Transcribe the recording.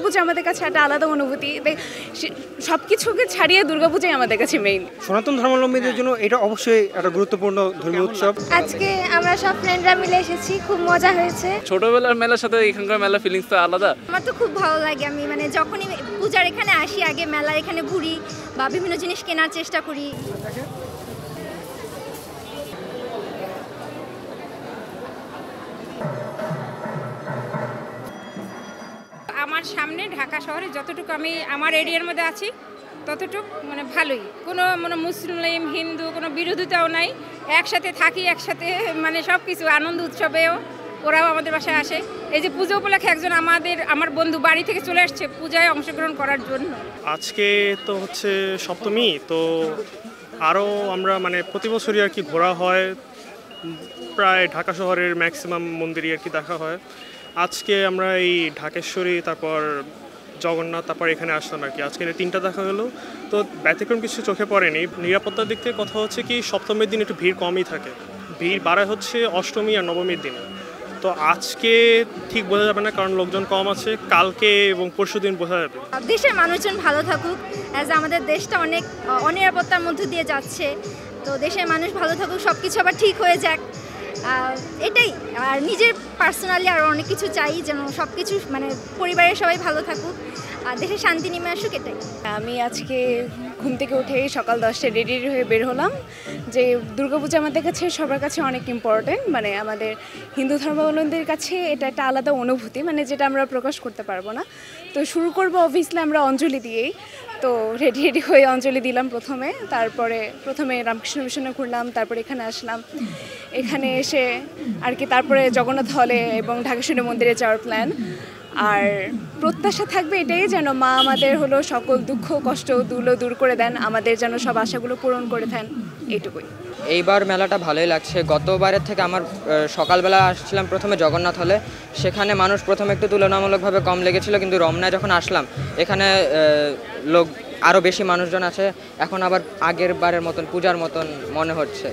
দুর্গাপূজা আমাদের কাছে একটা আলাদা অনুভূতি। সব কিছুকে ছাড়িয়ে দুর্গাপূজাই আমাদের কাছে মেইন। সনাতন ধর্মাবলম্বীদের জন্য এটা অবশ্যই একটা গুরুত্বপূর্ণ ধর্মীয় উৎসব। আজকে আমরা সব ফ্রেন্ডরা মিলে এসেছি, খুব মজা হয়েছে। ছোটবেলার মেলার সাথে এখানকার মেলা ফিলিংস তো আলাদা। আমার তো খুব ভালো লাগে, আমি মানে যখনই পূজার এখানে আসি আগে মেলার এখানে ঘুরি বা বিভিন্ন জিনিস কেনার চেষ্টা করি। আমার সামনে ঢাকা শহরে যতটুকু আমি আমার এরিয়ার মধ্যে আছি ততটুকু মানে ভালোই, কোনো মানে মুসলিম হিন্দু কোনো বিরোধিতাও নাই, একসাথে থাকি, একসাথে মানে সব কিছু আনন্দ উৎসবেও ওরাও আমাদের বাসায় আসে। এই যে পুজো উপলক্ষে একজন আমার বন্ধু বাড়ি থেকে চলে আসছে পূজায় অংশগ্রহণ করার জন্য। আজকে তো হচ্ছে সপ্তমী, তো আরও আমরা মানে প্রতি বছরই আর কি ঘোরা হয়, প্রায় ঢাকা শহরের ম্যাক্সিমাম মন্দিরই আর কি দেখা হয়। আজকে আমরা এই ঢাকেশ্বরী, তারপর জগন্নাথ, তারপর এখানে আসলাম আর কি। আজকে তিনটা দেখা হলো, তো ব্যতিক্রম কিছু চোখে পড়েনি। নিরাপত্তার দিক থেকে কথা হচ্ছে কি সপ্তমীর দিন একটু ভিড় কমই থাকে, ভিড় বাড়ায় হচ্ছে অষ্টমী আর নবমীর দিনে। তো আজকে ঠিক বোঝা যাবে না কারণ লোকজন কম আছে, কালকে এবং পরশু দিন বোঝা যাবে। দেশের মানুষজন ভালো থাকুক, অ্যাজ আমাদের দেশটা অনেক অনিরাপত্তার মধ্য দিয়ে যাচ্ছে, তো দেশের মানুষ ভালো থাকুক, সব কিছু আবার ঠিক হয়ে যাক, এটাই। আর নিজের পার্সোনালি আরও অনেক কিছু চাই, যেন সব কিছু মানে পরিবারের সবাই ভালো থাকুক আর দেশে শান্তি নেমে আসুক, এটাই। আমি আজকে ঘুম থেকে উঠে সকাল 10টায় রেডি হয়ে বের হলাম যে দুর্গাপূজা আমাদের কাছে সবার কাছে অনেক ইম্পর্টেন্ট, মানে আমাদের হিন্দু ধর্মাবলম্বীদের কাছে এটা একটা আলাদা অনুভূতি, মানে যেটা আমরা প্রকাশ করতে পারবো না। তো শুরু করবো অবভিয়াসলি আমরা অঞ্জলি দিয়েই। তো রেডি হয়ে অঞ্জলি দিলাম প্রথমে রামকৃষ্ণ মিশনে ঘুরলাম, তারপরে এখানে আসলাম, এখানে এসে আর কি তারপরে জগন্নাথ হলে এবং ঢাকেশ্বরী মন্দিরে যাওয়ার প্ল্যান। আর প্রত্যাশা থাকবে এটাই যেন মা আমাদের হলো সকল দুঃখ কষ্ট দূর করে দেন, আমাদের যেন সব আশাগুলো পূরণ করে দেন, এইটুকুই। এইবার মেলাটা ভালোই লাগছে। গতবারের থেকে আমার সকালবেলা আসছিলাম প্রথমে জগন্নাথ হলে, সেখানে মানুষ প্রথমে একটু তুলনামূলকভাবে কম লেগেছিল, কিন্তু রমনায় যখন আসলাম এখানে লোক আরও বেশি মানুষজন আছে। এখন আবার আগের বারের মতন পূজার মতন মনে হচ্ছে।